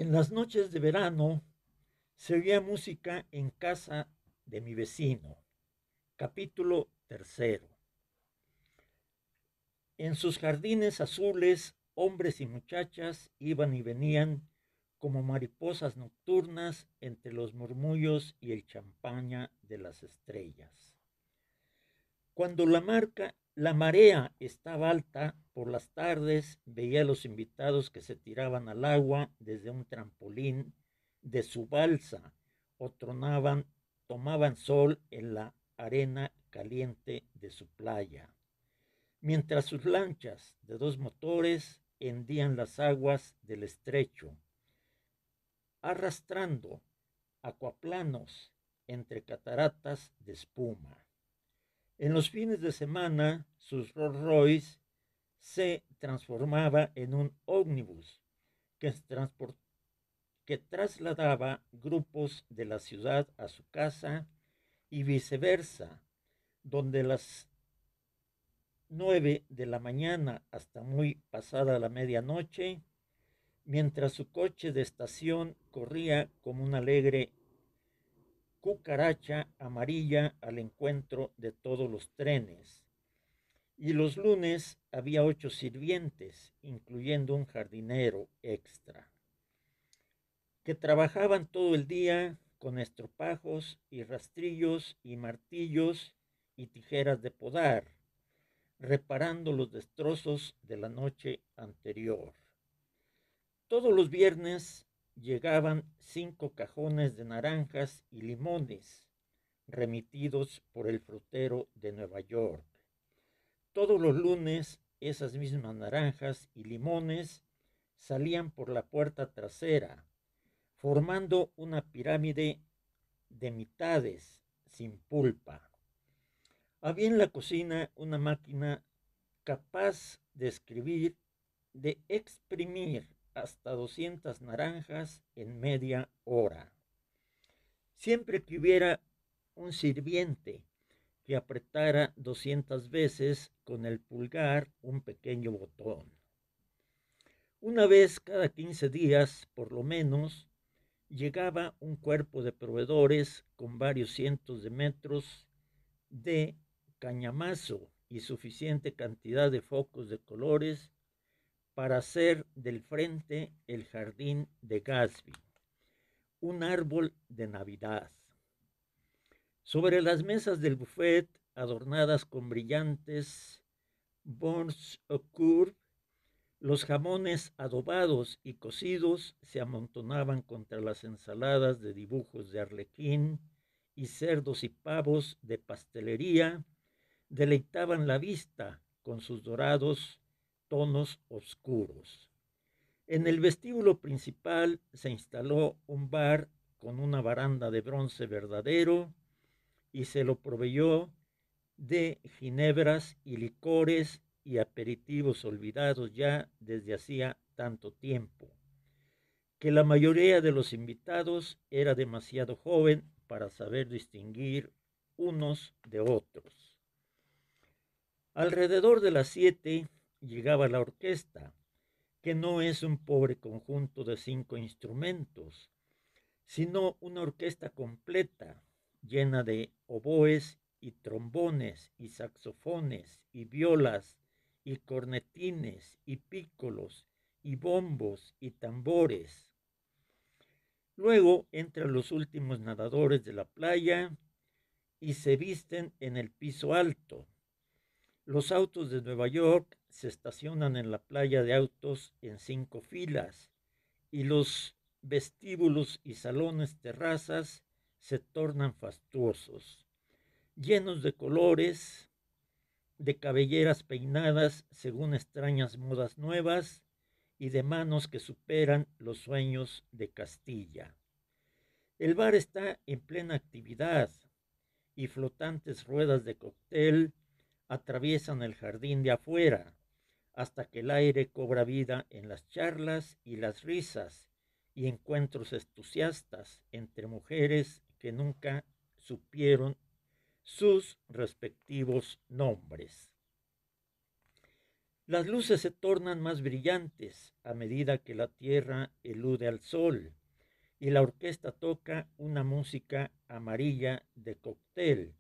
En las noches de verano se oía música en casa de mi vecino. Capítulo tercero. En sus jardines azules, hombres y muchachas iban y venían como mariposas nocturnas entre los murmullos y el champaña de las estrellas. Cuando la marea estaba alta, por las tardes veía a los invitados que se tiraban al agua desde un trampolín de su balsa o tomaban sol en la arena caliente de su playa, mientras sus lanchas de dos motores hendían las aguas del estrecho, arrastrando acuaplanos entre cataratas de espuma. En los fines de semana, sus Rolls Royce se transformaba en un ómnibus que, que trasladaba grupos de la ciudad a su casa y viceversa, donde las 9 de la mañana hasta muy pasada la medianoche, mientras su coche de estación corría como una alegre cucaracha amarilla al encuentro de todos los trenes. Y los lunes había 8 sirvientes, incluyendo un jardinero extra, que trabajaban todo el día con estropajos y rastrillos y martillos y tijeras de podar, reparando los destrozos de la noche anterior. Todos los viernes llegaban 5 cajones de naranjas y limones, remitidos por el frutero de Nueva York. Todos los lunes esas mismas naranjas y limones salían por la puerta trasera, formando una pirámide de mitades sin pulpa. Había en la cocina una máquina capaz de exprimir hasta 200 naranjas en media hora. Siempre que hubiera un sirviente que apretara 200 veces con el pulgar un pequeño botón. Una vez cada 15 días, por lo menos, llegaba un cuerpo de proveedores con varios cientos de metros de cañamazo y suficiente cantidad de focos de colores para hacer del frente el jardín de Gatsby, un árbol de Navidad. Sobre las mesas del buffet, adornadas con brillantes bons au coeur, los jamones adobados y cocidos se amontonaban contra las ensaladas de dibujos de arlequín y cerdos y pavos de pastelería deleitaban la vista con sus dorados tonos oscuros. En el vestíbulo principal se instaló un bar con una baranda de bronce verdadero y se lo proveyó de ginebras y licores y aperitivos olvidados ya desde hacía tanto tiempo, que la mayoría de los invitados era demasiado joven para saber distinguir unos de otros. Alrededor de las 7 llegaba la orquesta, que no es un pobre conjunto de 5 instrumentos, sino una orquesta completa, llena de oboes y trombones y saxofones y violas y cornetines y pícolos y bombos y tambores. Luego entran los últimos nadadores de la playa y se visten en el piso alto. Los autos de Nueva York se estacionan en la playa de autos en 5 filas y los vestíbulos y salones terrazas se tornan fastuosos, llenos de colores, de cabelleras peinadas según extrañas modas nuevas y de manos que superan los sueños de Castilla. El bar está en plena actividad y flotantes ruedas de cóctel atraviesan el jardín de afuera hasta que el aire cobra vida en las charlas y las risas y encuentros entusiastas entre mujeres que nunca supieron sus respectivos nombres. Las luces se tornan más brillantes a medida que la tierra elude al sol y la orquesta toca una música amarilla de cóctel,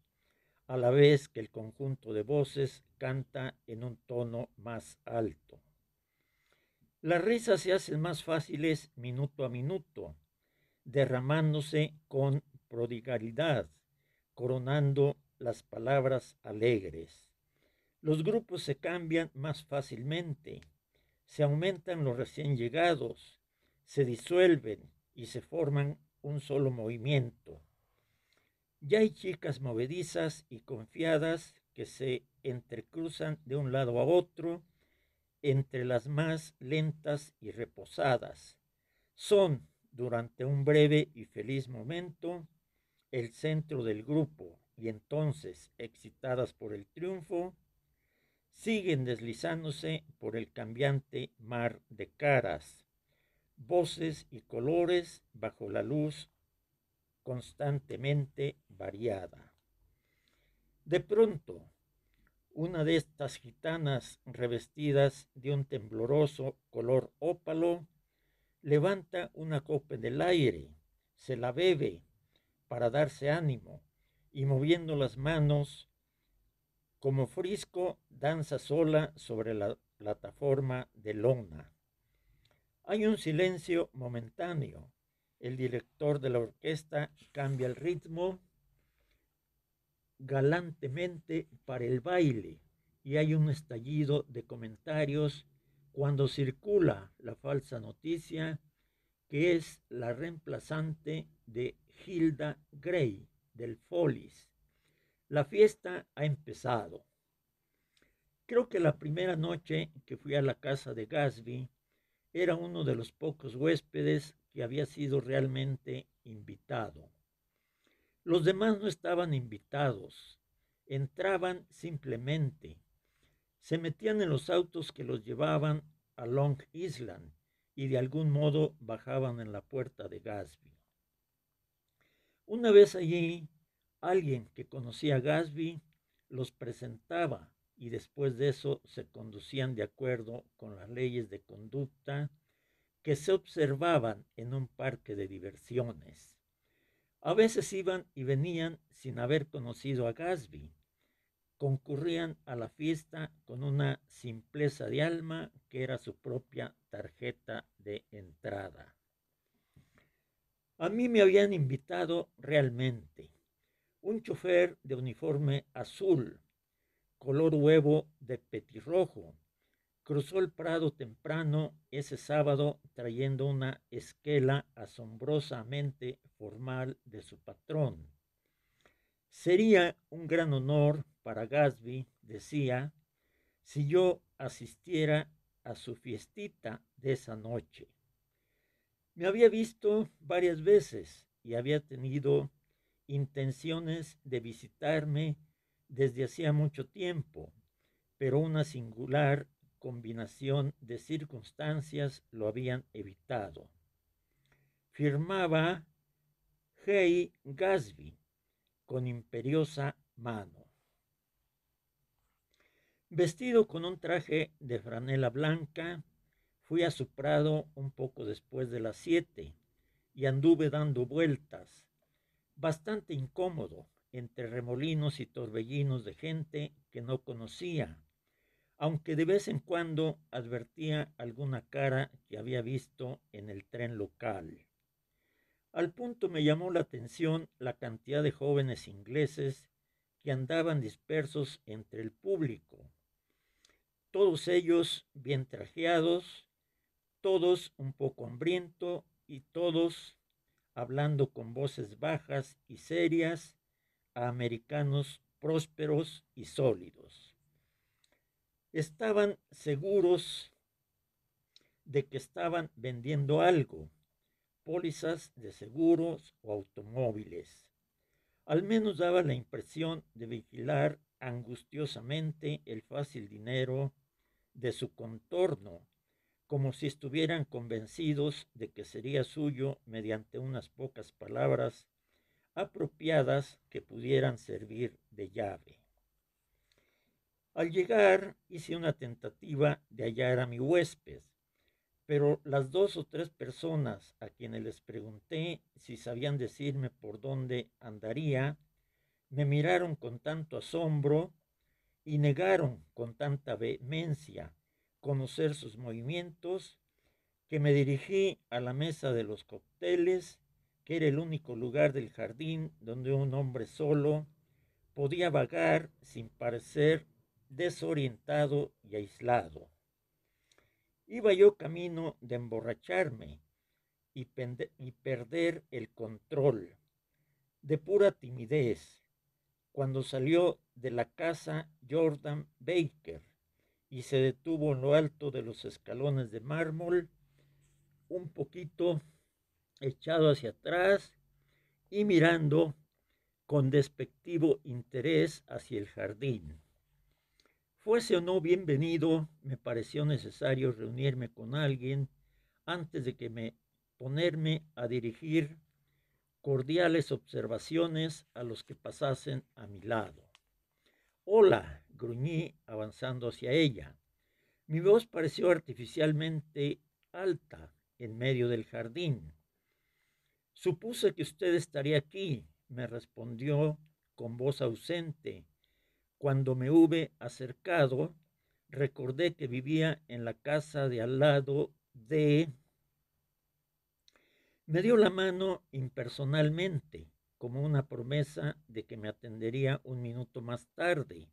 a la vez que el conjunto de voces canta en un tono más alto. Las risas se hacen más fáciles minuto a minuto, derramándose con prodigalidad, coronando las palabras alegres. Los grupos se cambian más fácilmente, se aumentan los recién llegados, se disuelven y se forman un solo movimiento. Ya hay chicas movedizas y confiadas que se entrecruzan de un lado a otro entre las más lentas y reposadas. Son, durante un breve y feliz momento, el centro del grupo y entonces, excitadas por el triunfo, siguen deslizándose por el cambiante mar de caras, voces y colores bajo la luz constantemente variada. De pronto, una de estas gitanas revestidas de un tembloroso color ópalo levanta una copa del aire, se la bebe para darse ánimo y moviendo las manos como Frisco danza sola sobre la plataforma de lona. Hay un silencio momentáneo. El director de la orquesta cambia el ritmo galantemente para el baile y hay un estallido de comentarios cuando circula la falsa noticia que es la reemplazante de Hilda Grey del Follies. La fiesta ha empezado. Creo que la primera noche que fui a la casa de Gatsby era uno de los pocos huéspedes que había sido realmente invitado. Los demás no estaban invitados, entraban simplemente, se metían en los autos que los llevaban a Long Island y de algún modo bajaban en la puerta de Gatsby. Una vez allí, alguien que conocía a Gatsby los presentaba y después de eso se conducían de acuerdo con las leyes de conducta que se observaban en un parque de diversiones. A veces iban y venían sin haber conocido a Gatsby. Concurrían a la fiesta con una simpleza de alma que era su propia tarjeta de entrada. A mí me habían invitado realmente. Un chofer de uniforme azul, color huevo de petirrojo, cruzó el Prado temprano ese sábado trayendo una esquela asombrosamente formal de su patrón. Sería un gran honor para Gatsby, decía, si yo asistiera a su fiestita de esa noche. Me había visto varias veces y había tenido intenciones de visitarme desde hacía mucho tiempo, pero una singular combinación de circunstancias lo habían evitado. Firmaba Hey Gatsby con imperiosa mano. Vestido con un traje de franela blanca, fui a su prado un poco después de las 7 y anduve dando vueltas, bastante incómodo, entre remolinos y torbellinos de gente que no conocía, aunque de vez en cuando advertía alguna cara que había visto en el tren local. Al punto me llamó la atención la cantidad de jóvenes ingleses que andaban dispersos entre el público, todos ellos bien trajeados, todos un poco hambriento y todos hablando con voces bajas y serias a americanos prósperos y sólidos. Estaban seguros de que estaban vendiendo algo, pólizas de seguros o automóviles. Al menos daba la impresión de vigilar angustiosamente el fácil dinero de su contorno, como si estuvieran convencidos de que sería suyo mediante unas pocas palabras apropiadas que pudieran servir de llave. Al llegar hice una tentativa de hallar a mi huésped, pero las 2 o 3 personas a quienes les pregunté si sabían decirme por dónde andaría, me miraron con tanto asombro y negaron con tanta vehemencia conocer sus movimientos que me dirigí a la mesa de los cócteles, que era el único lugar del jardín donde un hombre solo podía vagar sin parecer desorientado y aislado. Iba yo camino de emborracharme y perder el control, de pura timidez, cuando salió de la casa Jordan Baker y se detuvo en lo alto de los escalones de mármol, un poquito echado hacia atrás y mirando con despectivo interés hacia el jardín. Fuese o no bienvenido, me pareció necesario reunirme con alguien antes de que me ponerme a dirigir cordiales observaciones a los que pasasen a mi lado. Hola, gruñí avanzando hacia ella. Mi voz pareció artificialmente alta en medio del jardín. Supuse que usted estaría aquí, me respondió con voz ausente. Cuando me hube acercado, recordé que vivía en la casa de al lado de... Me dio la mano impersonalmente, como una promesa de que me atendería un minuto más tarde,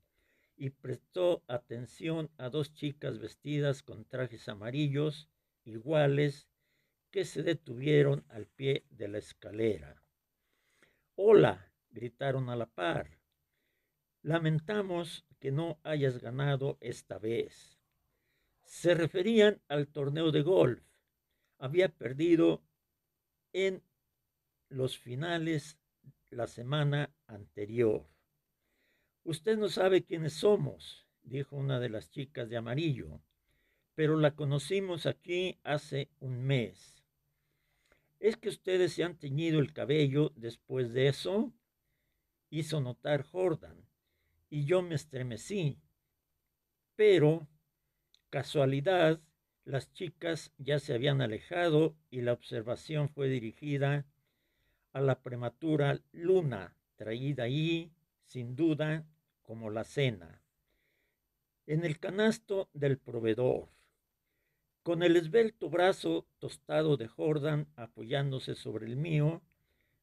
y prestó atención a 2 chicas vestidas con trajes amarillos iguales que se detuvieron al pie de la escalera. Hola, gritaron a la par. Lamentamos que no hayas ganado esta vez. Se referían al torneo de golf. Había perdido en los finales la semana anterior. Usted no sabe quiénes somos, dijo una de las chicas de amarillo, pero la conocimos aquí hace un mes. ¿Es que ustedes se han teñido el cabello después de eso? Hizo notar Jordan, y yo me estremecí, pero, casualidad, las chicas ya se habían alejado y la observación fue dirigida a la prematura luna, traída ahí, sin duda, como la cena, en el canasto del proveedor. Con el esbelto brazo tostado de Jordan apoyándose sobre el mío,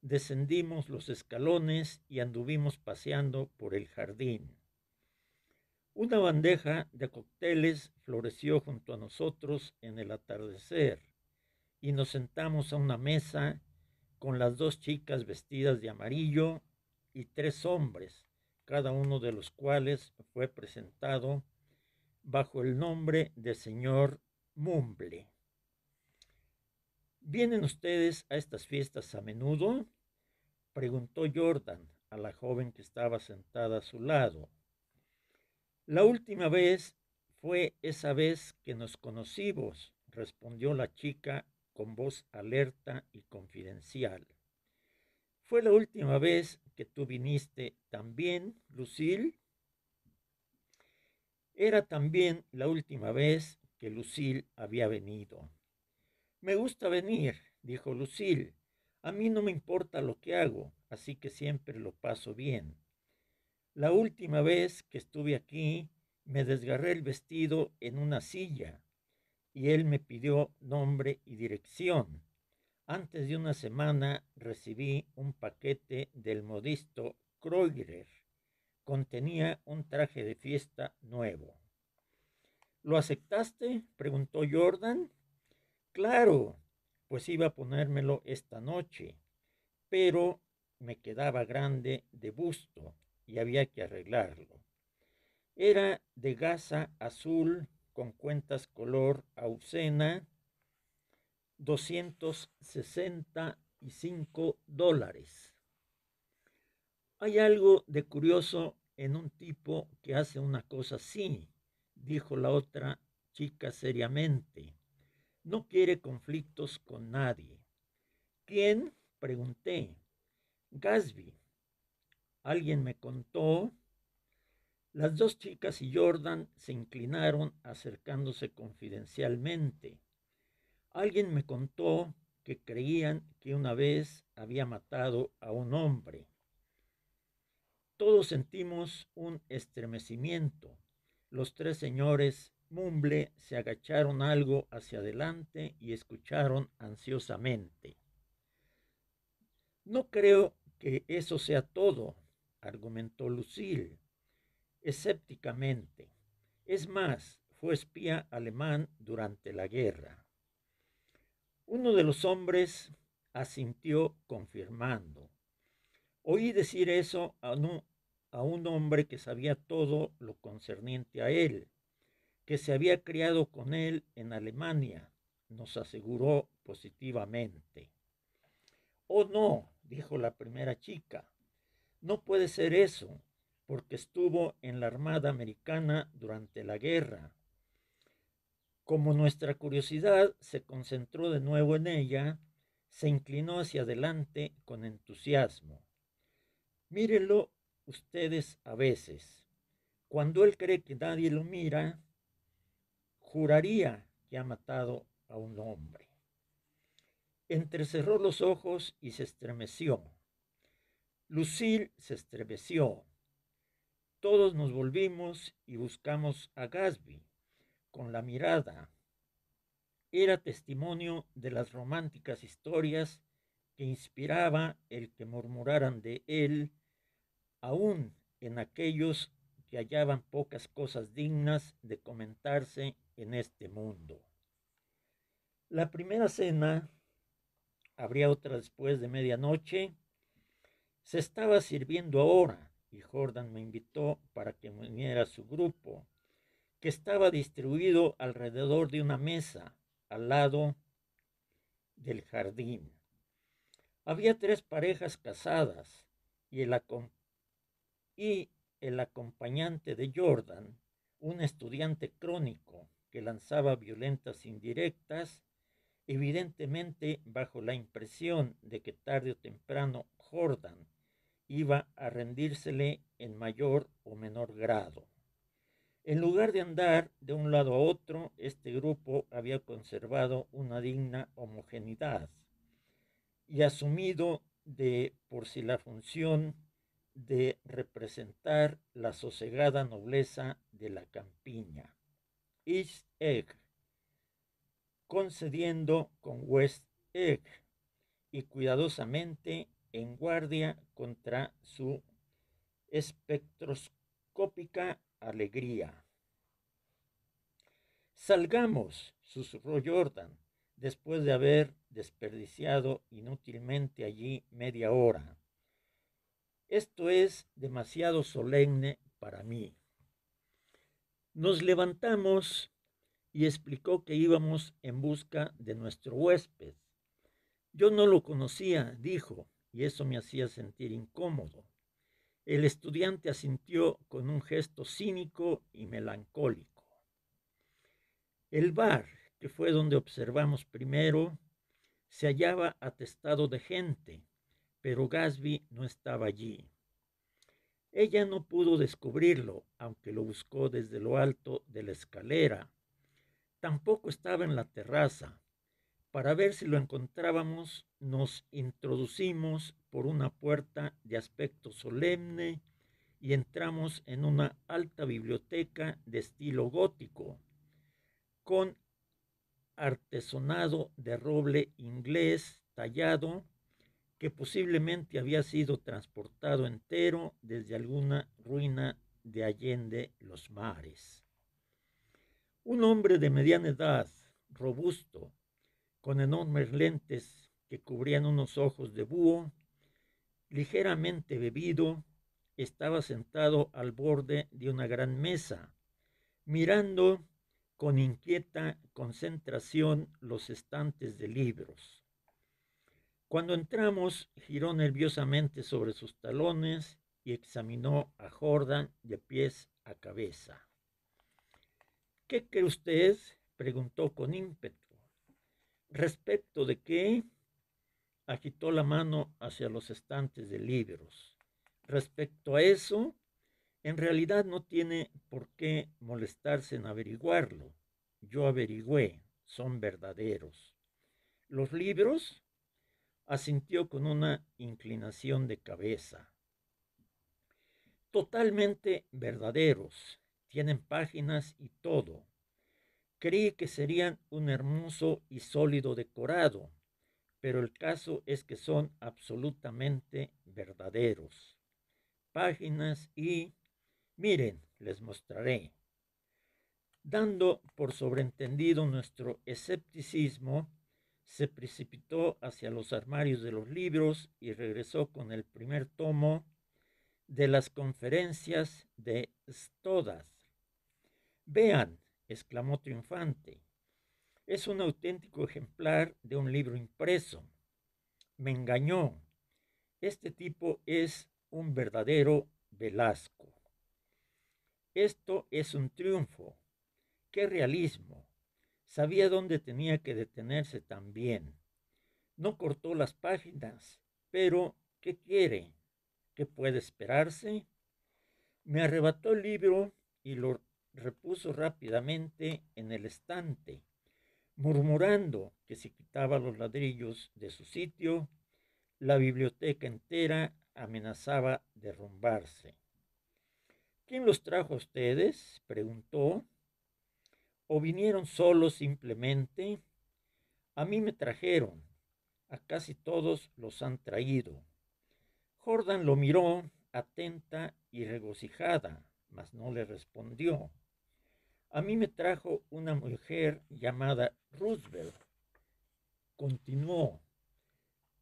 descendimos los escalones y anduvimos paseando por el jardín. Una bandeja de cócteles floreció junto a nosotros en el atardecer y nos sentamos a una mesa con las 2 chicas vestidas de amarillo y 3 hombres, cada uno de los cuales fue presentado bajo el nombre de señor Mumble. ¿Vienen ustedes a estas fiestas a menudo?, preguntó Jordan a la joven que estaba sentada a su lado. La última vez fue esa vez que nos conocimos, respondió la chica con voz alerta y confidencial. ¿Fue la última vez que tú viniste también, Lucille? Era también la última vez que Lucille había venido. Me gusta venir, dijo Lucille. A mí no me importa lo que hago, así que siempre lo paso bien. La última vez que estuve aquí, me desgarré el vestido en una silla y él me pidió nombre y dirección. Antes de una semana recibí un paquete del modisto Kreuger. Contenía un traje de fiesta nuevo. ¿Lo aceptaste?, preguntó Jordan. Claro, pues iba a ponérmelo esta noche, pero me quedaba grande de busto y había que arreglarlo. Era de gasa azul con cuentas color aucena, $265. Hay algo de curioso en un tipo que hace una cosa así, dijo la otra chica seriamente. No quiere conflictos con nadie. ¿Quién?, pregunté. Gatsby. Alguien me contó. Las dos chicas y Jordan se inclinaron acercándose confidencialmente. Alguien me contó que creían que una vez había matado a un hombre. Todos sentimos un estremecimiento. Los tres señores Mumble se agacharon algo hacia adelante y escucharon ansiosamente. No creo que eso sea todo, argumentó Lucille, escépticamente. Es más, fue espía alemán durante la guerra. Uno de los hombres asintió confirmando. Oí decir eso a un hombre que sabía todo lo concerniente a él, que se había criado con él en Alemania, nos aseguró positivamente. Oh, no, dijo la primera chica, no puede ser eso, porque estuvo en la Armada Americana durante la guerra. Como nuestra curiosidad se concentró de nuevo en ella, se inclinó hacia adelante con entusiasmo. Mírenlo ustedes a veces. Cuando él cree que nadie lo mira, juraría que ha matado a un hombre. Entrecerró los ojos y se estremeció. Lucille se estremeció. Todos nos volvimos y buscamos a Gatsby con la mirada. Era testimonio de las románticas historias que inspiraba el que murmuraran de él, aún en aquellos que hallaban pocas cosas dignas de comentarse en este mundo. La primera cena, habría otra después de medianoche, se estaba sirviendo ahora y Jordan me invitó para que me uniera a su grupo, que estaba distribuido alrededor de una mesa al lado del jardín. Había tres parejas casadas y el acompañante de Jordan, un estudiante crónico que lanzaba violentas indirectas, evidentemente bajo la impresión de que tarde o temprano Jordan iba a rendírsele en mayor o menor grado. En lugar de andar de un lado a otro, este grupo había conservado una digna homogeneidad y asumido de por sí la función de representar la sosegada nobleza de la campiña. East Egg, concediendo con West Egg y cuidadosamente en guardia contra su espectroscópica alegría. Salgamos, susurró Jordan, después de haber desperdiciado inútilmente allí media hora. Esto es demasiado solemne para mí. Nos levantamos y explicó que íbamos en busca de nuestro huésped. Yo no lo conocía, dijo, y eso me hacía sentir incómodo. El estudiante asintió con un gesto cínico y melancólico. El bar, que fue donde observamos primero, se hallaba atestado de gente, pero Gatsby no estaba allí. Ella no pudo descubrirlo, aunque lo buscó desde lo alto de la escalera. Tampoco estaba en la terraza. Para ver si lo encontrábamos, nos introducimos por una puerta de aspecto solemne y entramos en una alta biblioteca de estilo gótico, con artesonado de roble inglés tallado que posiblemente había sido transportado entero desde alguna ruina de Allende los mares. Un hombre de mediana edad, robusto, con enormes lentes que cubrían unos ojos de búho, ligeramente bebido, estaba sentado al borde de una gran mesa, mirando con inquieta concentración los estantes de libros. Cuando entramos, giró nerviosamente sobre sus talones y examinó a Jordan de pies a cabeza. ¿Qué cree usted?, preguntó con ímpetu. ¿Respecto de qué? Agitó la mano hacia los estantes de libros. Respecto a eso, En realidad no tiene por qué molestarse en averiguarlo. Yo averigüé, son verdaderos. ¿Los libros? Asintió con una inclinación de cabeza. Totalmente verdaderos. Tienen páginas y todo. Creí que serían un hermoso y sólido decorado, pero el caso es que son absolutamente verdaderos. Páginas y... Miren, les mostraré. Dando por sobreentendido nuestro escepticismo, se precipitó hacia los armarios de los libros y regresó con el primer tomo de las conferencias de Stoddard. Vean, exclamó triunfante, es un auténtico ejemplar de un libro impreso. Me engañó. Este tipo es un verdadero Velasco. Esto es un triunfo. ¡Qué realismo! Sabía dónde tenía que detenerse también. No cortó las páginas, pero ¿qué quiere? ¿Qué puede esperarse? Me arrebató el libro y lo repuso rápidamente en el estante, murmurando que si quitaba los ladrillos de su sitio, la biblioteca entera amenazaba derrumbarse. ¿Quién los trajo a ustedes?, preguntó. ¿O vinieron solos simplemente? A mí me trajeron. A casi todos los han traído. Jordan lo miró, atenta y regocijada, mas no le respondió. A mí me trajo una mujer llamada Roosevelt. Continuó.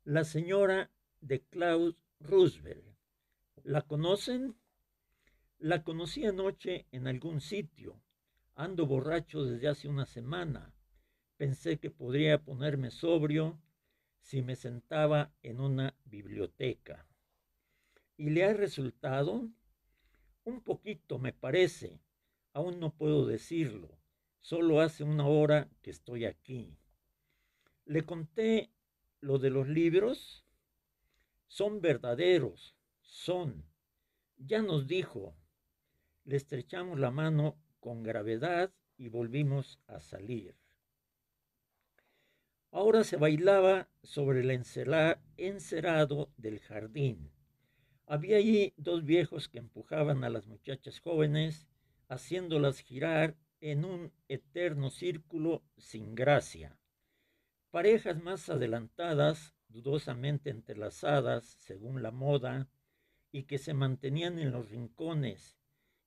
La señora de Claude Roosevelt. ¿La conocen? La conocí anoche en algún sitio. Ando borracho desde hace una semana. Pensé que podría ponerme sobrio si me sentaba en una biblioteca. ¿Y le ha resultado? Un poquito, me parece. Aún no puedo decirlo. Solo hace una hora que estoy aquí. Le conté lo de los libros. Son verdaderos. Son. Ya nos dijo. Le estrechamos la mano con gravedad y volvimos a salir. Ahora se bailaba sobre el encerado del jardín. Había allí dos viejos que empujaban a las muchachas jóvenes, haciéndolas girar en un eterno círculo sin gracia. Parejas más adelantadas, dudosamente entrelazadas según la moda, y que se mantenían en los rincones,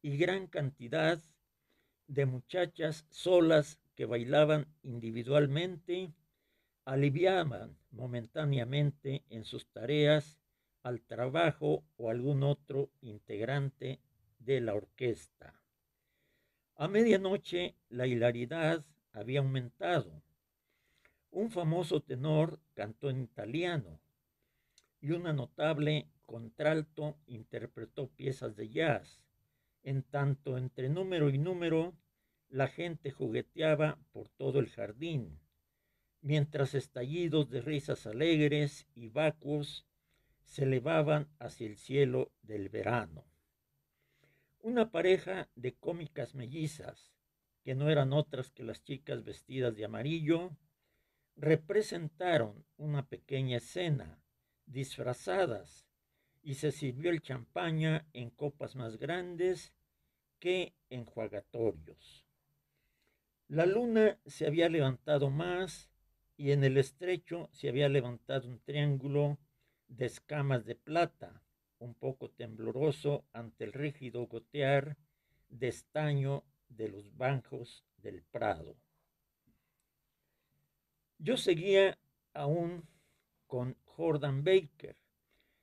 y gran cantidad de muchachas solas que bailaban individualmente, aliviaban momentáneamente en sus tareas al trabajo o algún otro integrante de la orquesta. A medianoche la hilaridad había aumentado. Un famoso tenor cantó en italiano y una notable contralto interpretó piezas de jazz. En tanto, entre número y número, la gente jugueteaba por todo el jardín, mientras estallidos de risas alegres y vacuos se elevaban hacia el cielo del verano. Una pareja de cómicas mellizas, que no eran otras que las chicas vestidas de amarillo, representaron una pequeña escena, disfrazadas, y se sirvió el champaña en copas más grandes que enjuagatorios. La luna se había levantado más y en el estrecho se había levantado un triángulo de escamas de plata, un poco tembloroso ante el rígido gotear de estaño de los bancos del prado. Yo seguía aún con Jordan Baker.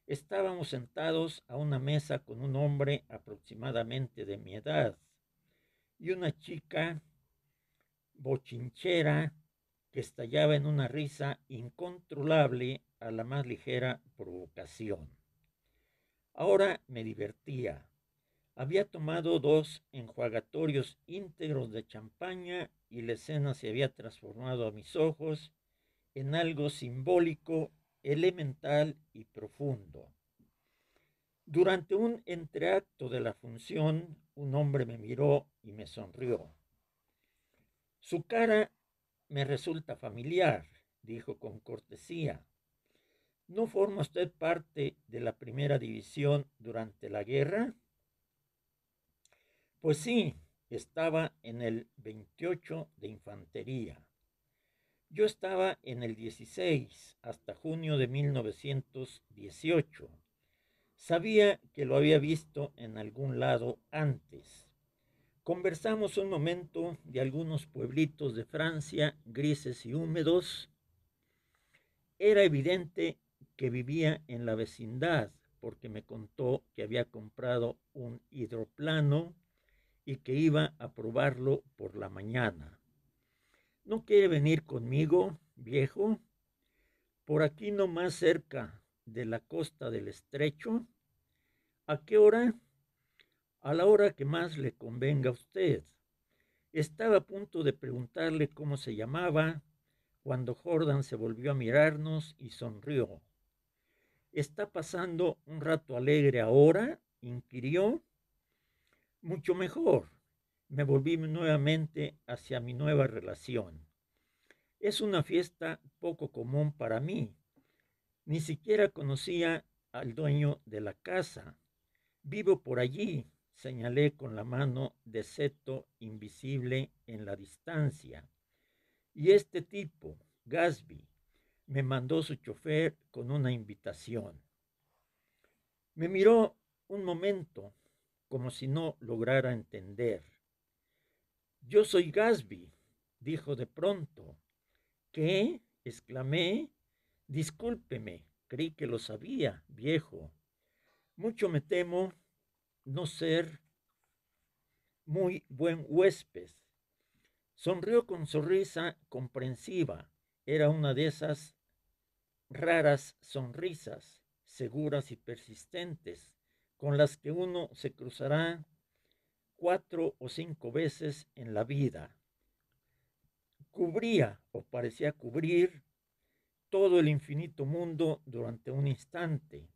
Estábamos sentados a una mesa con un hombre aproximadamente de mi edad y una chica bochinchera que estallaba en una risa incontrolable a la más ligera provocación. Ahora me divertía. Había tomado 2 enjuagatorios íntegros de champaña y la escena se había transformado a mis ojos en algo simbólico, elemental y profundo. Durante un entreacto de la función, un hombre me miró y me sonrió. Su cara me resulta familiar, dijo con cortesía. ¿No forma usted parte de la primera división durante la guerra? Pues sí, estaba en el 28 de infantería. Yo estaba en el 16 hasta junio de 1918. Sabía que lo había visto en algún lado antes. Conversamos un momento de algunos pueblitos de Francia, grises y húmedos. Era evidente que vivía en la vecindad, porque me contó que había comprado un hidroplano y que iba a probarlo por la mañana. ¿No quiere venir conmigo, viejo? Por aquí no más cerca de la costa del estrecho. ¿A qué hora? A la hora que más le convenga a usted. Estaba a punto de preguntarle cómo se llamaba cuando Jordan se volvió a mirarnos y sonrió. ¿Está pasando un rato alegre ahora?, inquirió. Mucho mejor. Me volví nuevamente hacia mi nueva relación. Es una fiesta poco común para mí. Ni siquiera conocía al dueño de la casa. Vivo por allí, señalé con la mano de seto invisible en la distancia. Y este tipo, Gatsby, me mandó su chofer con una invitación. Me miró un momento, como si no lograra entender. Yo soy Gatsby, dijo de pronto. ¿Qué? Exclamé. Discúlpeme, creí que lo sabía, viejo. Mucho me temo no ser muy buen huésped. Sonrió con sonrisa comprensiva. Era una de esas raras sonrisas, seguras y persistentes, con las que uno se cruzará 4 o 5 veces en la vida. Cubría, o parecía cubrir, todo el infinito mundo durante un instante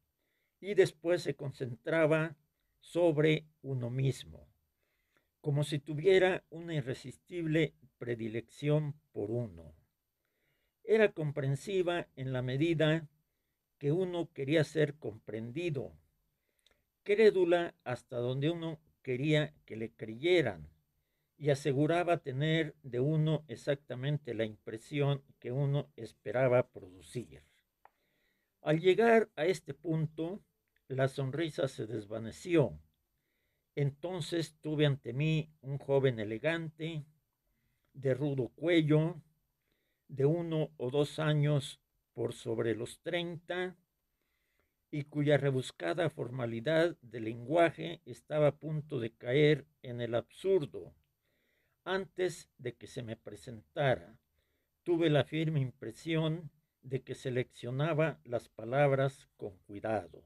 y después se concentraba sobre uno mismo, como si tuviera una irresistible predilección por uno. Era comprensiva en la medida que uno quería ser comprendido, crédula hasta donde uno quería que le creyeran, y aseguraba tener de uno exactamente la impresión que uno esperaba producir. Al llegar a este punto, la sonrisa se desvaneció. Entonces tuve ante mí un joven elegante, de rudo cuello, de 1 o 2 años por sobre los 30, y cuya rebuscada formalidad de lenguaje estaba a punto de caer en el absurdo. Antes de que se me presentara, tuve la firme impresión de que seleccionaba las palabras con cuidado.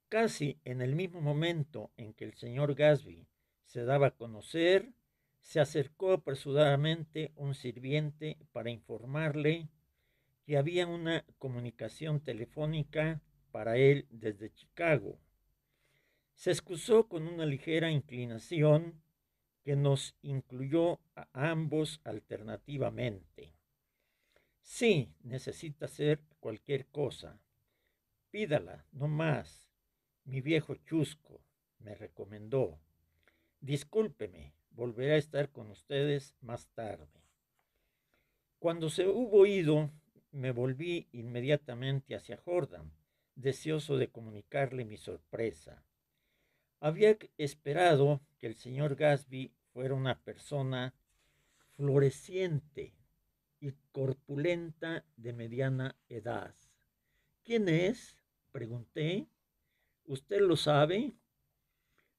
Casi en el mismo momento en que el señor Gatsby se daba a conocer, se acercó apresuradamente un sirviente para informarle que había una comunicación telefónica para él desde Chicago. Se excusó con una ligera inclinación que nos incluyó a ambos alternativamente. Sí, necesita hacer cualquier cosa. Pídala, no más. Mi viejo chusco me recomendó. Discúlpeme, volveré a estar con ustedes más tarde. Cuando se hubo ido, me volví inmediatamente hacia Jordan, deseoso de comunicarle mi sorpresa. Había esperado que el señor Gatsby fuera una persona floreciente y corpulenta de mediana edad. ¿Quién es?, pregunté. ¿Usted lo sabe?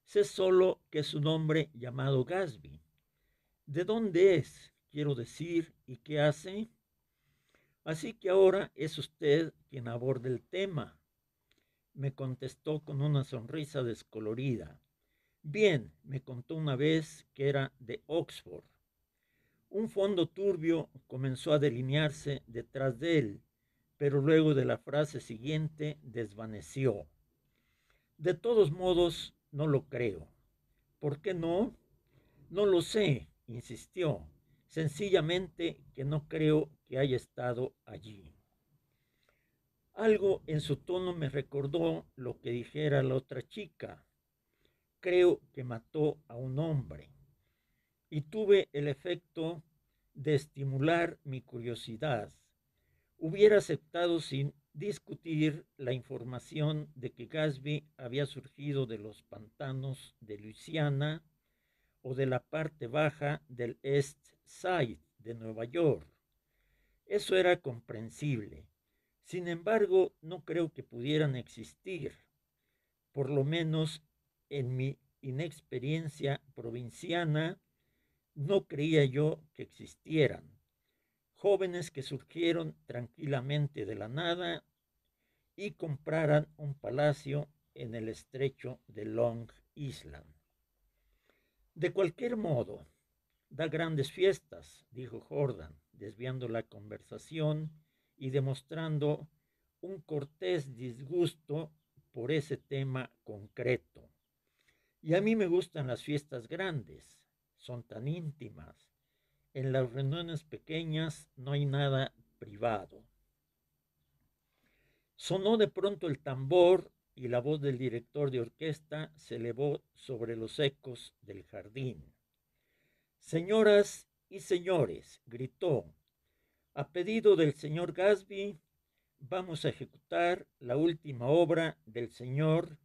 Sé solo que es un hombre llamado Gatsby. ¿De dónde es, quiero decir, y qué hace? Así que ahora es usted quien aborda el tema, me contestó con una sonrisa descolorida. Bien, me contó una vez que era de Oxford. Un fondo turbio comenzó a delinearse detrás de él, pero luego de la frase siguiente desvaneció. De todos modos, no lo creo. ¿Por qué no? No lo sé, insistió. Sencillamente que no creo que haya estado allí. Algo en su tono me recordó lo que dijera la otra chica. Creo que mató a un hombre. Y tuve el efecto de estimular mi curiosidad. Hubiera aceptado sin discutir la información de que Gatsby había surgido de los pantanos de Luisiana o de la parte baja del East Side de Nueva York. Eso era comprensible. Sin embargo, no creo que pudieran existir, por lo menos en mi inexperiencia provinciana, no creía yo que existieran. Jóvenes que surgieron tranquilamente de la nada y compraran un palacio en el estrecho de Long Island. De cualquier modo, da grandes fiestas, dijo Jordan, desviando la conversación y demostrando un cortés disgusto por ese tema concreto. Y a mí me gustan las fiestas grandes, son tan íntimas. En las reuniones pequeñas no hay nada privado. Sonó de pronto el tambor y la voz del director de orquesta se elevó sobre los ecos del jardín. Señoras y señores, gritó, a pedido del señor Gatsby, vamos a ejecutar la última obra del señor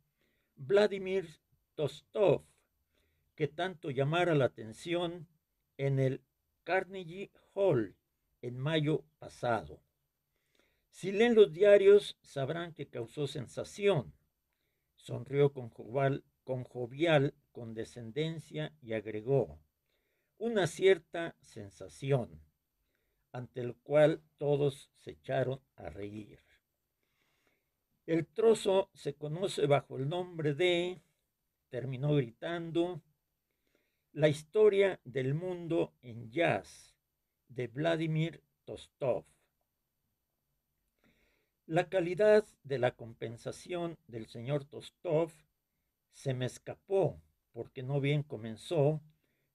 Vladimir Tostov, que tanto llamara la atención en el Carnegie Hall en mayo pasado. Si leen los diarios, sabrán que causó sensación. Sonrió con jovial condescendencia y agregó, una cierta sensación, ante el cual todos se echaron a reír. El trozo se conoce bajo el nombre de, terminó gritando, la historia del mundo en jazz, de Vladimir Tostov. La calidad de la compensación del señor Tostov se me escapó porque no bien comenzó,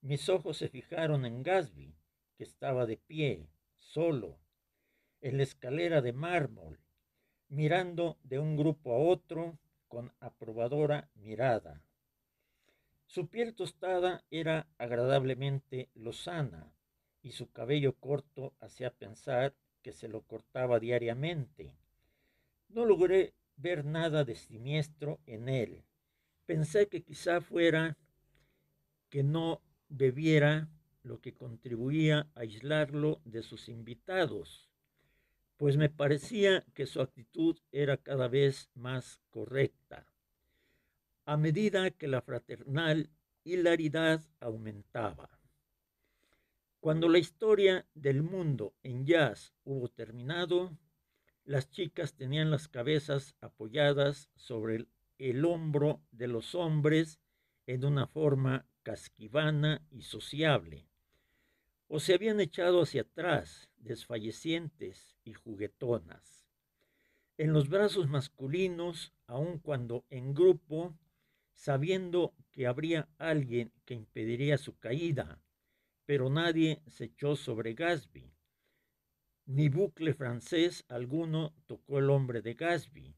mis ojos se fijaron en Gatsby, que estaba de pie, solo, en la escalera de mármol, mirando de un grupo a otro con aprobadora mirada. Su piel tostada era agradablemente lozana y su cabello corto hacía pensar que se lo cortaba diariamente. No logré ver nada de siniestro en él. Pensé que quizá fuera que no bebiera, lo que contribuía a aislarlo de sus invitados, pues me parecía que su actitud era cada vez más correcta, a medida que la fraternal hilaridad aumentaba. Cuando la historia del mundo en jazz hubo terminado, las chicas tenían las cabezas apoyadas sobre el hombro de los hombres en una forma casquivana y sociable, o se habían echado hacia atrás, desfallecientes y juguetonas. En los brazos masculinos, aun cuando en grupo, sabiendo que habría alguien que impediría su caída, pero nadie se echó sobre Gatsby. Ni bucle francés alguno tocó el hombre de Gatsby,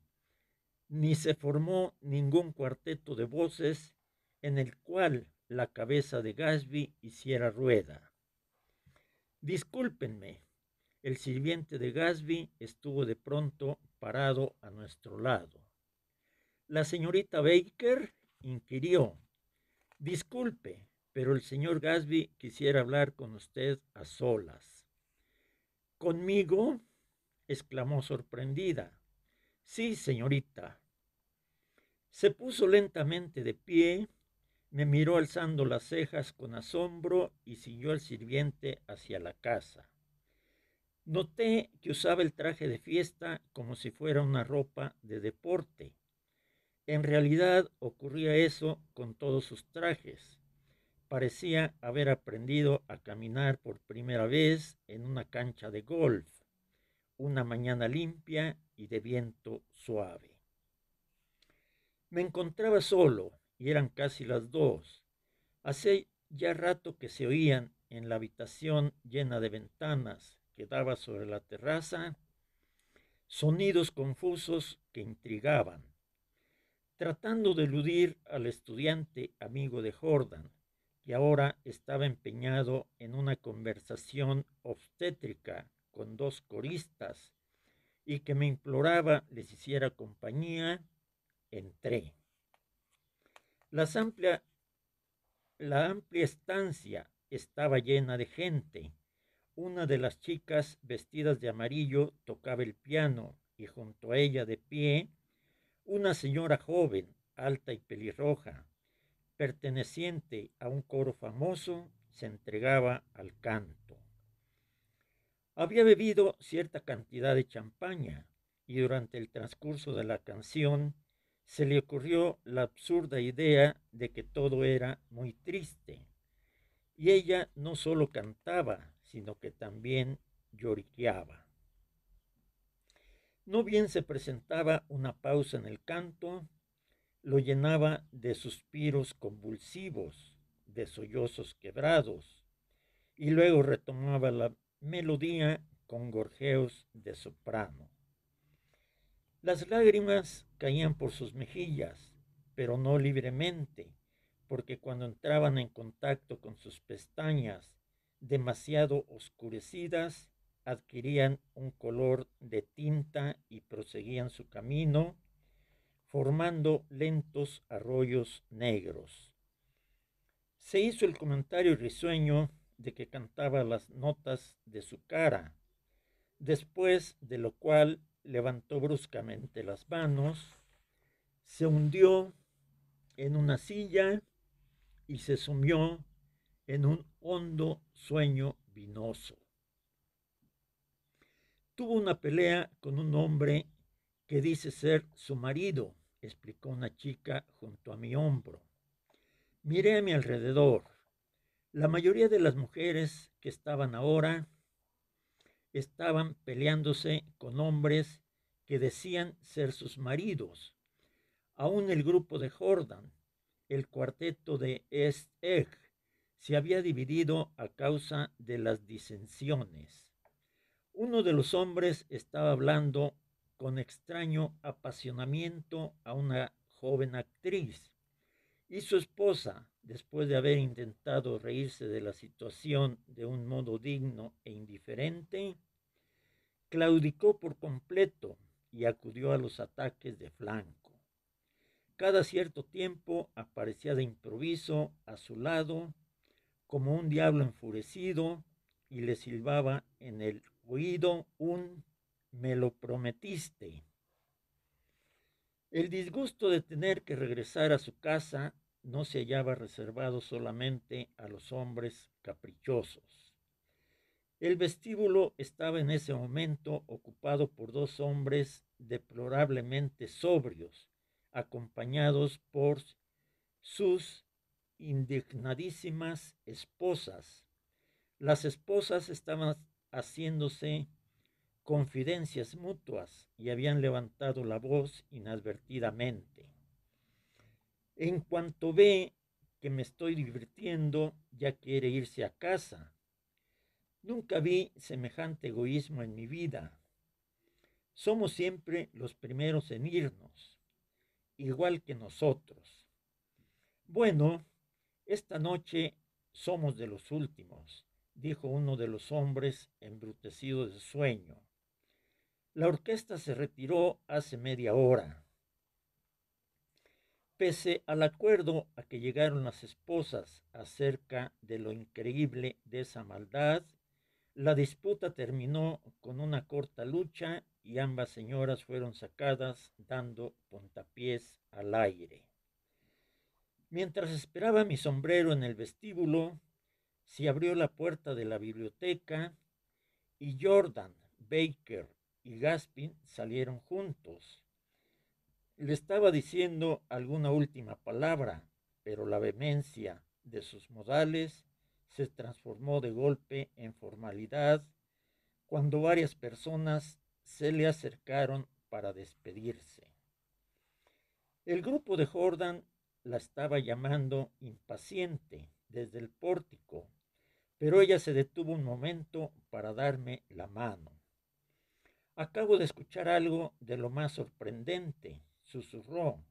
ni se formó ningún cuarteto de voces en el cual la cabeza de Gatsby hiciera rueda. Discúlpenme, el sirviente de Gatsby estuvo de pronto parado a nuestro lado. La señorita Baker inquirió, disculpe, pero el señor Gatsby quisiera hablar con usted a solas. ¿Conmigo? Exclamó sorprendida. Sí, señorita. Se puso lentamente de pie, me miró alzando las cejas con asombro y siguió al sirviente hacia la casa. Noté que usaba el traje de fiesta como si fuera una ropa de deporte. En realidad ocurría eso con todos sus trajes. Parecía haber aprendido a caminar por primera vez en una cancha de golf, una mañana limpia y de viento suave. Me encontraba solo y eran casi las 2. Hace ya rato que se oían en la habitación llena de ventanas que daba sobre la terraza sonidos confusos que intrigaban. Tratando de eludir al estudiante amigo de Jordan, que ahora estaba empeñado en una conversación obstétrica con 2 coristas y que me imploraba les hiciera compañía, entré. Las amplia, la amplia estancia estaba llena de gente. Una de las chicas vestidas de amarillo tocaba el piano y junto a ella de pie una señora joven, alta y pelirroja, perteneciente a un coro famoso, se entregaba al canto. Había bebido cierta cantidad de champaña y durante el transcurso de la canción se le ocurrió la absurda idea de que todo era muy triste. Y ella no solo cantaba, sino que también lloriqueaba. No bien se presentaba una pausa en el canto, lo llenaba de suspiros convulsivos, de sollozos quebrados, y luego retomaba la melodía con gorjeos de soprano. Las lágrimas caían por sus mejillas, pero no libremente, porque cuando entraban en contacto con sus pestañas, demasiado oscurecidas, adquirían un color de tinta y proseguían su camino, formando lentos arroyos negros. Se hizo el comentario risueño de que cantaba las notas de su cara, después de lo cual levantó bruscamente las manos, se hundió en una silla y se sumió en un hondo sueño vinoso. Tuvo una pelea con un hombre que dice ser su marido, explicó una chica junto a mi hombro. Miré a mi alrededor. La mayoría de las mujeres que estaban ahora estaban peleándose con hombres que decían ser sus maridos. Aún el grupo de Jordan, el cuarteto de Est Egg, se había dividido a causa de las disensiones. Uno de los hombres estaba hablando con extraño apasionamiento a una joven actriz y su esposa, después de haber intentado reírse de la situación de un modo digno e indiferente, claudicó por completo y acudió a los ataques de flanco. Cada cierto tiempo aparecía de improviso a su lado como un diablo enfurecido y le silbaba en el oído un "me lo prometiste". El disgusto de tener que regresar a su casa no se hallaba reservado solamente a los hombres caprichosos. El vestíbulo estaba en ese momento ocupado por 2 hombres deplorablemente sobrios, acompañados por sus indignadísimas esposas. Las esposas estaban haciéndose confidencias mutuas y habían levantado la voz inadvertidamente. En cuanto ve que me estoy divirtiendo, ya quiere irse a casa. Nunca vi semejante egoísmo en mi vida. Somos siempre los primeros en irnos, igual que nosotros. Bueno, esta noche somos de los últimos, dijo uno de los hombres embrutecido de sueño. La orquesta se retiró hace media hora. Pese al acuerdo a que llegaron las esposas acerca de lo increíble de esa maldad, la disputa terminó con una corta lucha y ambas señoras fueron sacadas dando puntapiés al aire. Mientras esperaba mi sombrero en el vestíbulo, se abrió la puerta de la biblioteca y Jordan, Baker y Gaspin salieron juntos. Le estaba diciendo alguna última palabra, pero la vehemencia de sus modales se transformó de golpe en formalidad cuando varias personas se le acercaron para despedirse. El grupo de Jordan la estaba llamando impaciente desde el pórtico, pero ella se detuvo un momento para darme la mano. Acabo de escuchar algo de lo más sorprendente, susurró.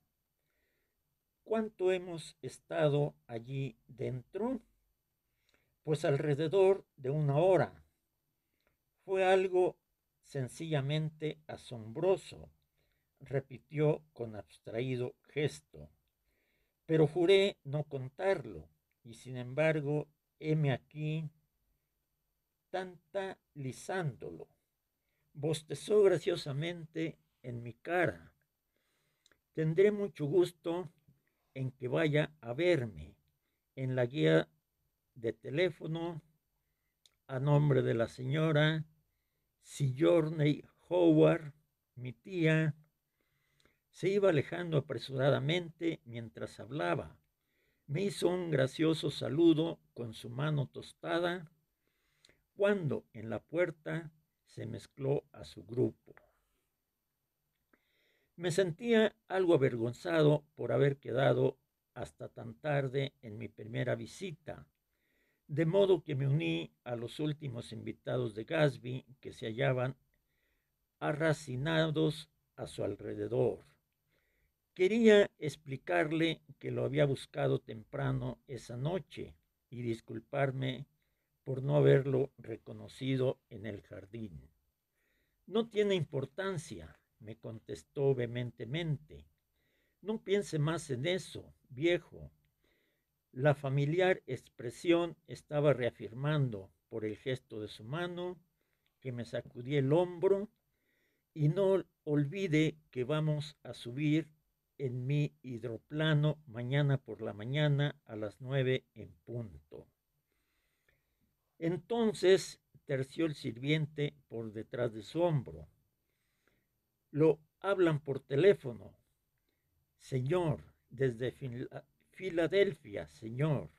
¿Cuánto hemos estado allí dentro? Pues alrededor de 1 hora. Fue algo sencillamente asombroso, repitió con abstraído gesto. Pero juré no contarlo, y sin embargo, heme aquí tantalizándolo. Bostezó graciosamente en mi cara. Tendré mucho gusto en que vaya a verme en la guía de teléfono a nombre de la señora Sigourney Howard, mi tía. Se iba alejando apresuradamente mientras hablaba. Me hizo un gracioso saludo con su mano tostada cuando en la puerta se mezcló a su grupo. Me sentía algo avergonzado por haber quedado hasta tan tarde en mi primera visita, de modo que me uní a los últimos invitados de Gatsby que se hallaban arracinados a su alrededor. Quería explicarle que lo había buscado temprano esa noche y disculparme por no haberlo reconocido en el jardín. No tiene importancia, me contestó vehementemente. No piense más en eso, viejo. La familiar expresión estaba reafirmando por el gesto de su mano que me sacudí el hombro. Y no olvide que vamos a subir en mi hidroplano mañana por la mañana a las 9 en punto. Entonces terció el sirviente por detrás de su hombro. Lo hablan por teléfono. Señor, desde Filadelfia, señor.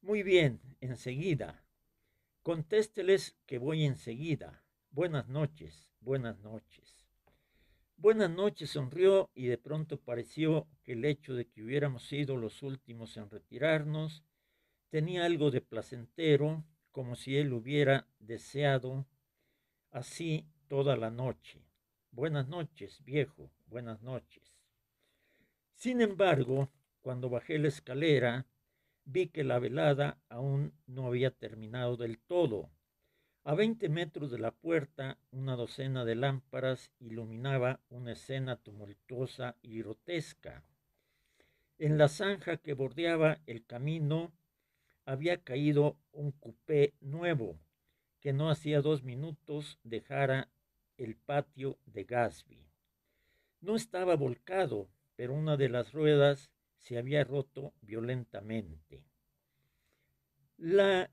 Muy bien, enseguida. Contésteles que voy enseguida. Buenas noches, buenas noches. Buenas noches, sonrió, y de pronto pareció que el hecho de que hubiéramos sido los últimos en retirarnos tenía algo de placentero, como si él hubiera deseado así toda la noche. Buenas noches, viejo, buenas noches. Sin embargo, cuando bajé la escalera, vi que la velada aún no había terminado del todo. A 20 metros de la puerta, una docena de lámparas iluminaba una escena tumultuosa y grotesca. En la zanja que bordeaba el camino había caído un cupé nuevo que no hacía 2 minutos dejara el patio de Gatsby. No estaba volcado, pero una de las ruedas se había roto violentamente. La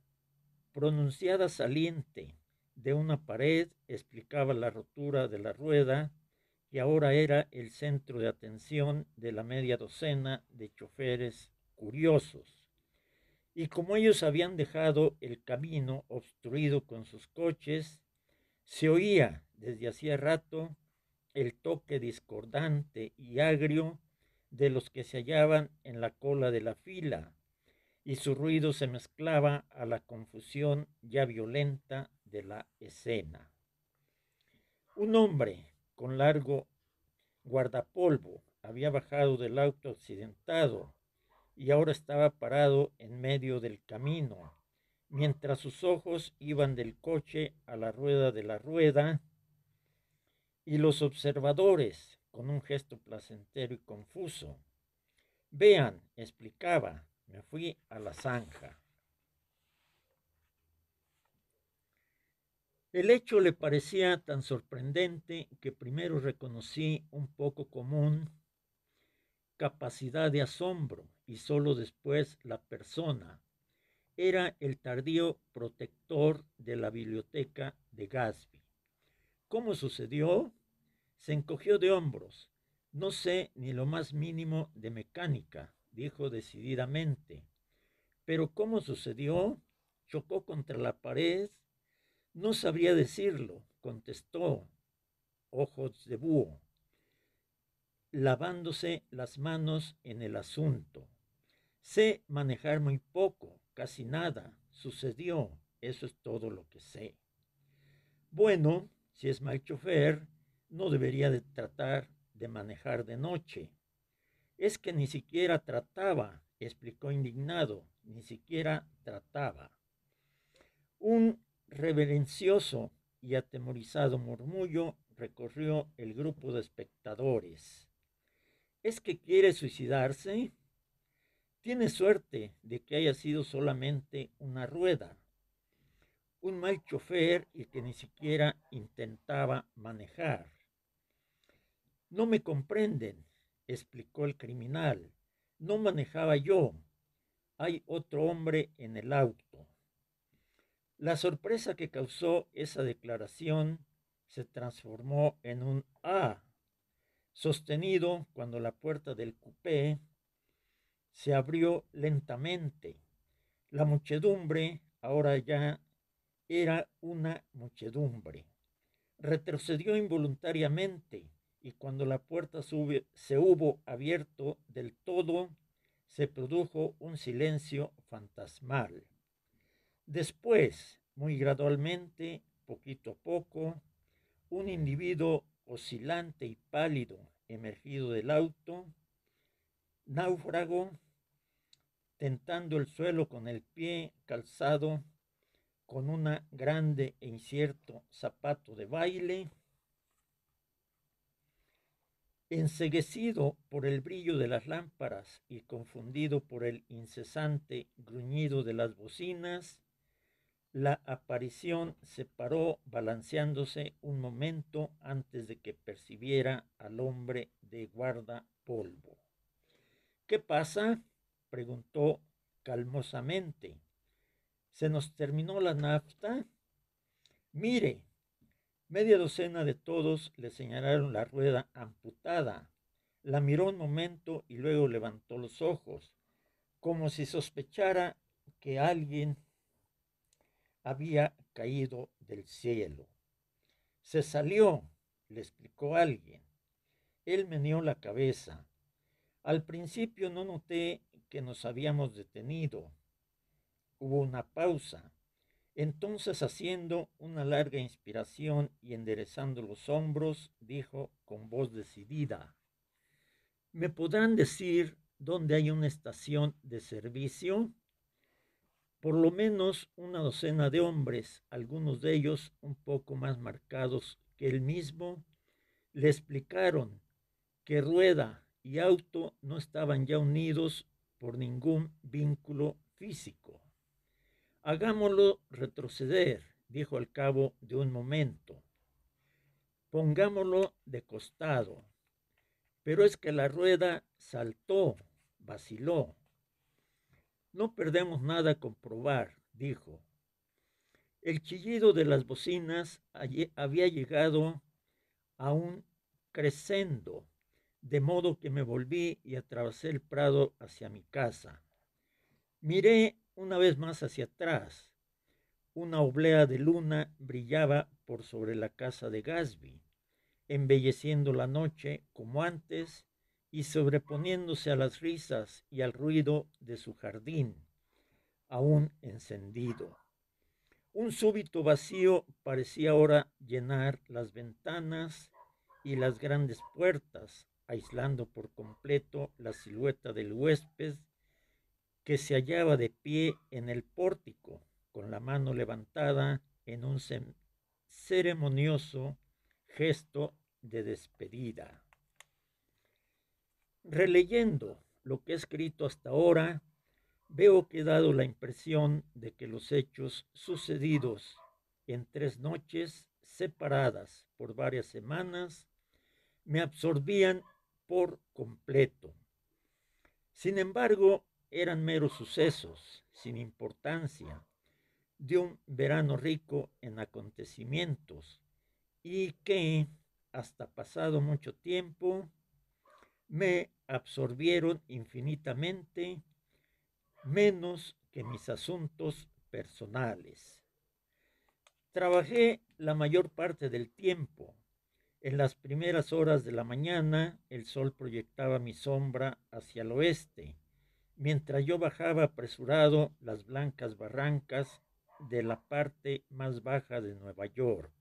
pronunciada saliente de una pared explicaba la rotura de la rueda, que ahora era el centro de atención de la media docena de choferes curiosos. Y como ellos habían dejado el camino obstruido con sus coches, se oía desde hacía rato el toque discordante y agrio de los que se hallaban en la cola de la fila, y su ruido se mezclaba a la confusión ya violenta de la escena. Un hombre con largo guardapolvo había bajado del auto accidentado y ahora estaba parado en medio del camino, mientras sus ojos iban del coche a la rueda de la rueda, y los observadores, con un gesto placentero y confuso. Vean, explicaba, me fui a la zanja. El hecho le parecía tan sorprendente que primero reconocí un poco común capacidad de asombro y solo después la persona. Era el tardío protector de la biblioteca de Gatsby. ¿Cómo sucedió? Se encogió de hombros. No sé ni lo más mínimo de mecánica, dijo decididamente. Pero ¿cómo sucedió? ¿Chocó contra la pared? No sabría decirlo, contestó. ojos de búho, lavándose las manos en el asunto. Sé manejar muy poco, casi nada. Sucedió, eso es todo lo que sé. Bueno, si es mal chofer, no debería de tratar de manejar de noche. Es que ni siquiera trataba, explicó indignado, ni siquiera trataba. Un reverencioso y atemorizado murmullo recorrió el grupo de espectadores. ¿Es que quiere suicidarse? Tiene suerte de que haya sido solamente una rueda. Un mal chofer y que ni siquiera intentaba manejar. No me comprenden, explicó el criminal. No manejaba yo. Hay otro hombre en el auto. La sorpresa que causó esa declaración se transformó en un "ah", sostenido cuando la puerta del coupé se abrió lentamente. La muchedumbre ahora ya era una muchedumbre. Retrocedió involuntariamente y cuando la puerta se hubo abierto del todo, se produjo un silencio fantasmal. Después, muy gradualmente, poquito a poco, un individuo oscilante y pálido emergido del auto, náufrago, tentando el suelo con el pie calzado con una grande e incierto zapato de baile, enceguecido por el brillo de las lámparas y confundido por el incesante gruñido de las bocinas, la aparición se paró balanceándose un momento antes de que percibiera al hombre de guardapolvo. ¿Qué pasa?, preguntó calmosamente. ¿Se nos terminó la nafta? Mire, media docena de todos le señalaron la rueda amputada. La miró un momento y luego levantó los ojos, como si sospechara que alguien había caído del cielo. Se salió, le explicó alguien. Él meneó la cabeza. Al principio no noté que nos habíamos detenido. Hubo una pausa. Entonces, haciendo una larga inspiración y enderezando los hombros, dijo con voz decidida: ¿Me podrán decir dónde hay una estación de servicio? Por lo menos una docena de hombres, algunos de ellos un poco más marcados que él mismo, le explicaron que rueda y auto no estaban ya unidos por ningún vínculo físico. Hagámoslo retroceder, dijo al cabo de un momento. Pongámoslo de costado. Pero es que la rueda saltó, vaciló. No perdemos nada con probar, dijo. El chillido de las bocinas había llegado a un crescendo, de modo que me volví y atravesé el prado hacia mi casa. Miré una vez más hacia atrás. Una oblea de luna brillaba por sobre la casa de Gatsby, embelleciendo la noche como antes y sobreponiéndose a las risas y al ruido de su jardín, aún encendido. Un súbito vacío parecía ahora llenar las ventanas y las grandes puertas, aislando por completo la silueta del huésped que se hallaba de pie en el pórtico, con la mano levantada en un ceremonioso gesto de despedida. Releyendo lo que he escrito hasta ahora, veo que he dado la impresión de que los hechos sucedidos en 3 noches separadas por varias semanas me absorbían por completo. Sin embargo, eran meros sucesos, sin importancia, de un verano rico en acontecimientos y que, hasta pasado mucho tiempo, me absorbieron infinitamente menos que mis asuntos personales. Trabajé la mayor parte del tiempo En las primeras horas de la mañana, el sol proyectaba mi sombra hacia el oeste, mientras yo bajaba apresurado las blancas barrancas de la parte más baja de Nueva York,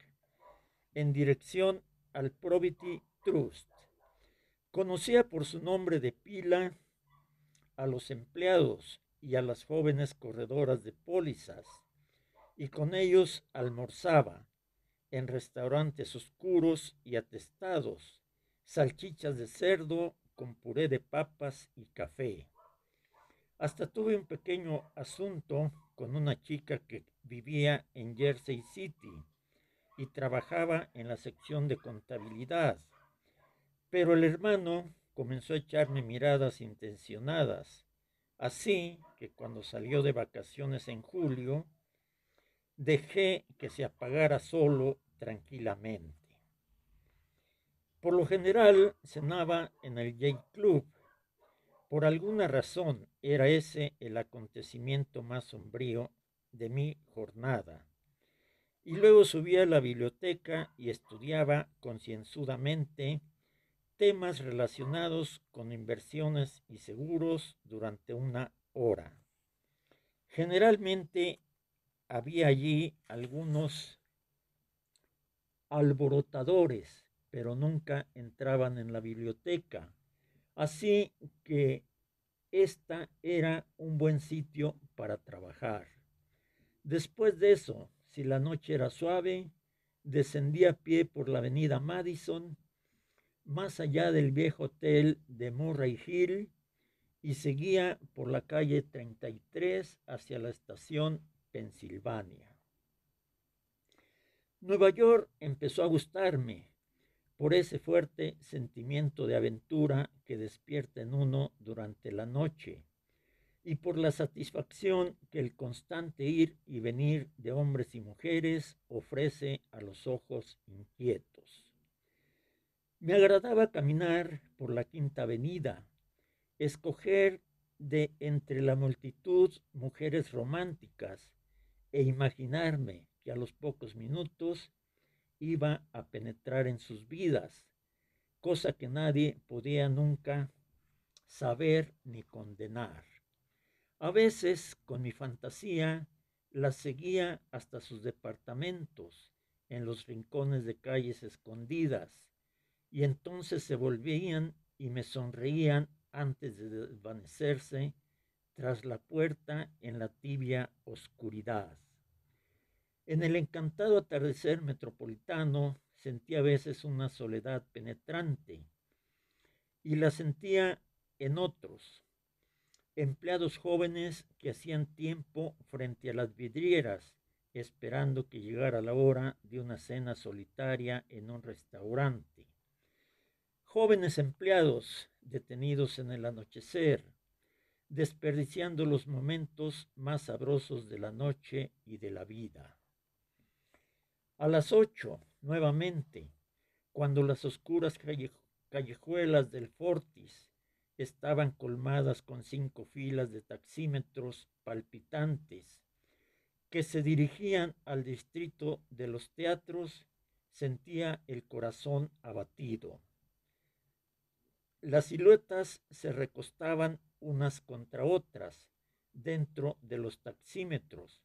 en dirección al Probity Trust. Conocía por su nombre de pila a los empleados y a las jóvenes corredoras de pólizas, y con ellos almorzaba en restaurantes oscuros y atestados, salchichas de cerdo con puré de papas y café. Hasta tuve un pequeño asunto con una chica que vivía en Jersey City y trabajaba en la sección de contabilidad, pero el hermano comenzó a echarme miradas intencionadas, así que cuando salió de vacaciones en julio, dejé que se apagara solo tranquilamente. Por lo general cenaba en el J Club. Por alguna razón era ese el acontecimiento más sombrío de mi jornada. Y luego subía a la biblioteca y estudiaba concienzudamente temas relacionados con inversiones y seguros durante una hora. Generalmente había allí algunos alborotadores, pero nunca entraban en la biblioteca. Así que esta era un buen sitio para trabajar. Después de eso, si la noche era suave, descendí a pie por la avenida Madison, más allá del viejo hotel de Murray Hill, y seguía por la calle 33 hacia la estación Pensilvania. Nueva York empezó a gustarme por ese fuerte sentimiento de aventura que despierta en uno durante la noche y por la satisfacción que el constante ir y venir de hombres y mujeres ofrece a los ojos inquietos. Me agradaba caminar por la Quinta Avenida, escoger de entre la multitud mujeres románticas e imaginarme que a los pocos minutos iba a penetrar en sus vidas, cosa que nadie podía nunca saber ni condenar. A veces, con mi fantasía, las seguía hasta sus departamentos, en los rincones de calles escondidas, y entonces se volvían y me sonreían antes de desvanecerse tras la puerta en la tibia oscuridad. En el encantado atardecer metropolitano sentía a veces una soledad penetrante y la sentía en otros, empleados jóvenes que hacían tiempo frente a las vidrieras, esperando que llegara la hora de una cena solitaria en un restaurante. Jóvenes empleados detenidos en el anochecer, desperdiciando los momentos más sabrosos de la noche y de la vida. A las 8, nuevamente, cuando las oscuras callejuelas del Fortis estaban colmadas con 5 filas de taxímetros palpitantes que se dirigían al distrito de los teatros, sentía el corazón abatido. Las siluetas se recostaban unas contra otras dentro de los taxímetros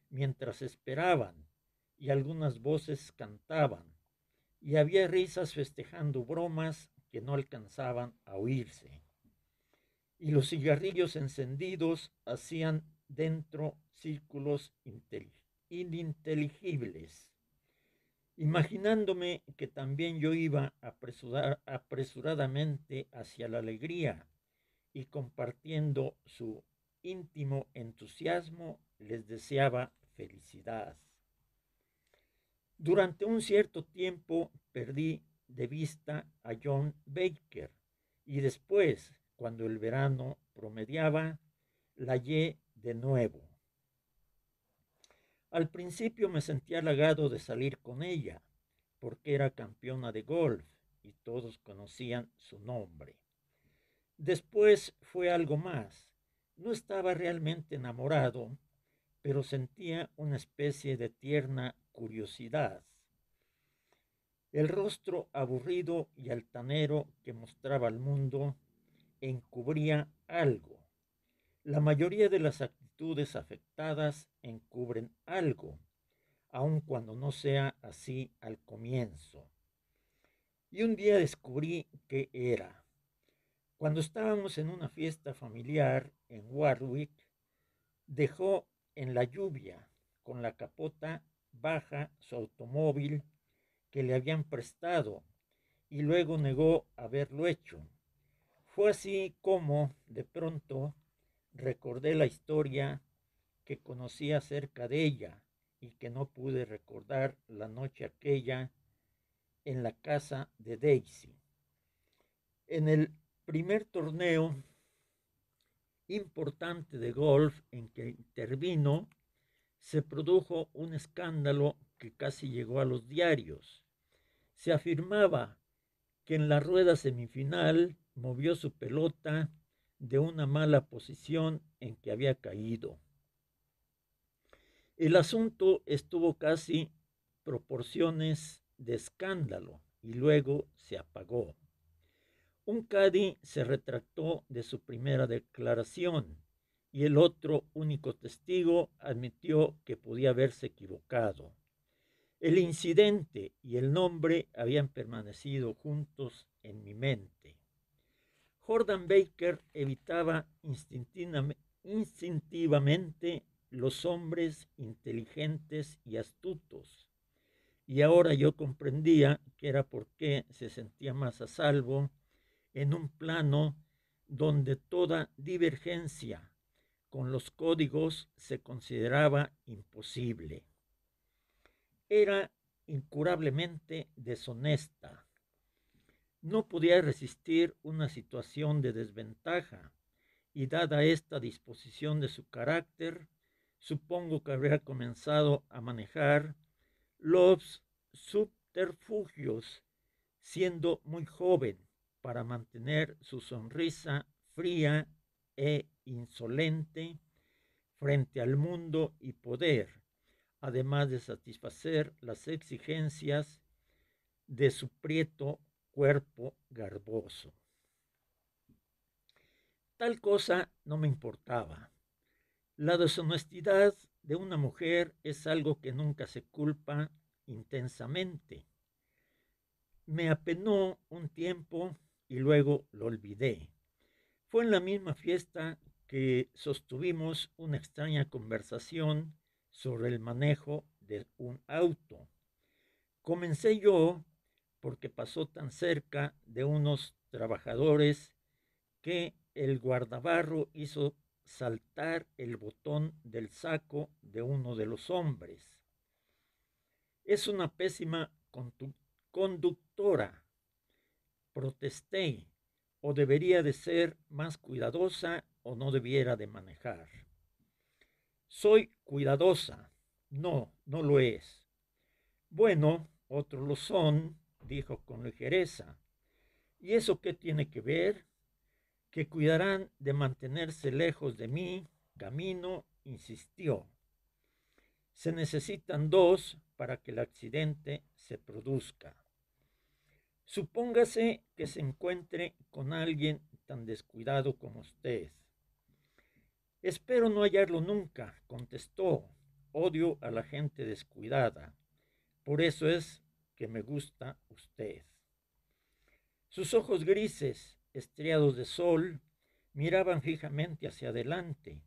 mientras esperaban, y algunas voces cantaban, y había risas festejando bromas que no alcanzaban a oírse. Y los cigarrillos encendidos hacían dentro círculos ininteligibles. Imaginándome que también yo iba apresuradamente hacia la alegría y compartiendo su íntimo entusiasmo, les deseaba felicidad. Durante un cierto tiempo perdí de vista a John Baker y después, cuando el verano promediaba, la hallé de nuevo. Al principio me sentí halagado de salir con ella, porque era campeona de golf y todos conocían su nombre. Después fue algo más. No estaba realmente enamorado, pero sentía una especie de tierna curiosidad. El rostro aburrido y altanero que mostraba al mundo encubría algo. La mayoría de las actitudes afectadas encubren algo, aun cuando no sea así al comienzo. Y un día descubrí qué era. Cuando estábamos en una fiesta familiar en Warwick, dejó en la lluvia, con la capota baja, su automóvil que le habían prestado y luego negó haberlo hecho. Fue así como, de pronto, recordé la historia que conocí acerca de ella y que no pude recordar la noche aquella en la casa de Daisy. En el primer torneo importante de golf en que intervino, se produjo un escándalo que casi llegó a los diarios. Se afirmaba que en la rueda semifinal movió su pelota de una mala posición en que había caído. El asunto estuvo casi proporciones de escándalo y luego se apagó. Un cadí se retractó de su primera declaración y el otro único testigo admitió que podía haberse equivocado. El incidente y el nombre habían permanecido juntos en mi mente. Jordan Baker evitaba instintivamente los hombres inteligentes y astutos, y ahora yo comprendía que era porque se sentía más a salvo en un plano donde toda divergencia con los códigos se consideraba imposible. Era incurablemente deshonesta. No podía resistir una situación de desventaja y dada esta disposición de su carácter, supongo que habría comenzado a manejar los subterfugios siendo muy joven para mantener su sonrisa fría e insolente frente al mundo y poder, además de satisfacer las exigencias de su prieto cuerpo garboso. Tal cosa no me importaba. La deshonestidad de una mujer es algo que nunca se culpa intensamente. Me apenó un tiempo y luego lo olvidé. Fue en la misma fiesta que sostuvimos una extraña conversación sobre el manejo de un auto. Comencé yo porque pasó tan cerca de unos trabajadores que el guardabarro hizo saltar el botón del saco de uno de los hombres. Es una pésima conductora, protesté, o debería de ser más cuidadosa o no debiera de manejar. Soy cuidadosa. No, no lo es. Bueno, otros lo son, dijo con ligereza. ¿Y eso qué tiene que ver? Que cuidarán de mantenerse lejos de mí. Camino, insistió. Se necesitan dos para que el accidente se produzca. Supóngase que se encuentre con alguien tan descuidado como usted. Espero no hallarlo nunca, contestó. Odio a la gente descuidada. Por eso es que me gusta usted. Sus ojos grises, estriados de sol, miraban fijamente hacia adelante,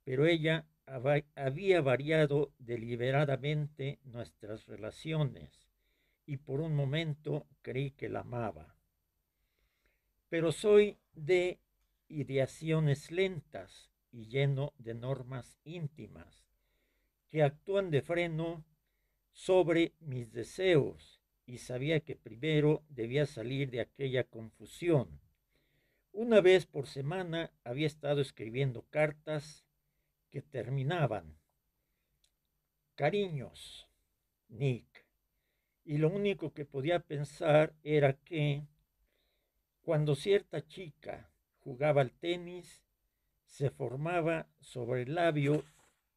pero ella había variado deliberadamente nuestras relaciones y por un momento creí que la amaba. Pero soy de ideaciones lentas y lleno de normas íntimas que actúan de freno sobre mis deseos y sabía que primero debía salir de aquella confusión. Una vez por semana había estado escribiendo cartas que terminaban: cariños, Nick. Y lo único que podía pensar era que cuando cierta chica jugaba al tenis, se formaba sobre el labio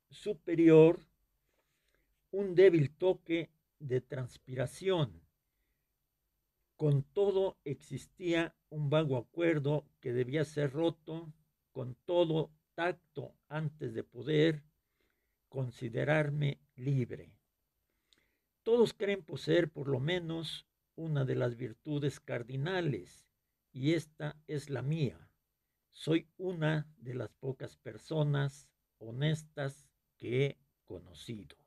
superior un débil toque de transpiración Con todo existía un vago acuerdo que debía ser roto con todo tacto antes de poder considerarme libre. Todos creen poseer por lo menos una de las virtudes cardinales, y esta es la mía. Soy una de las pocas personas honestas que he conocido.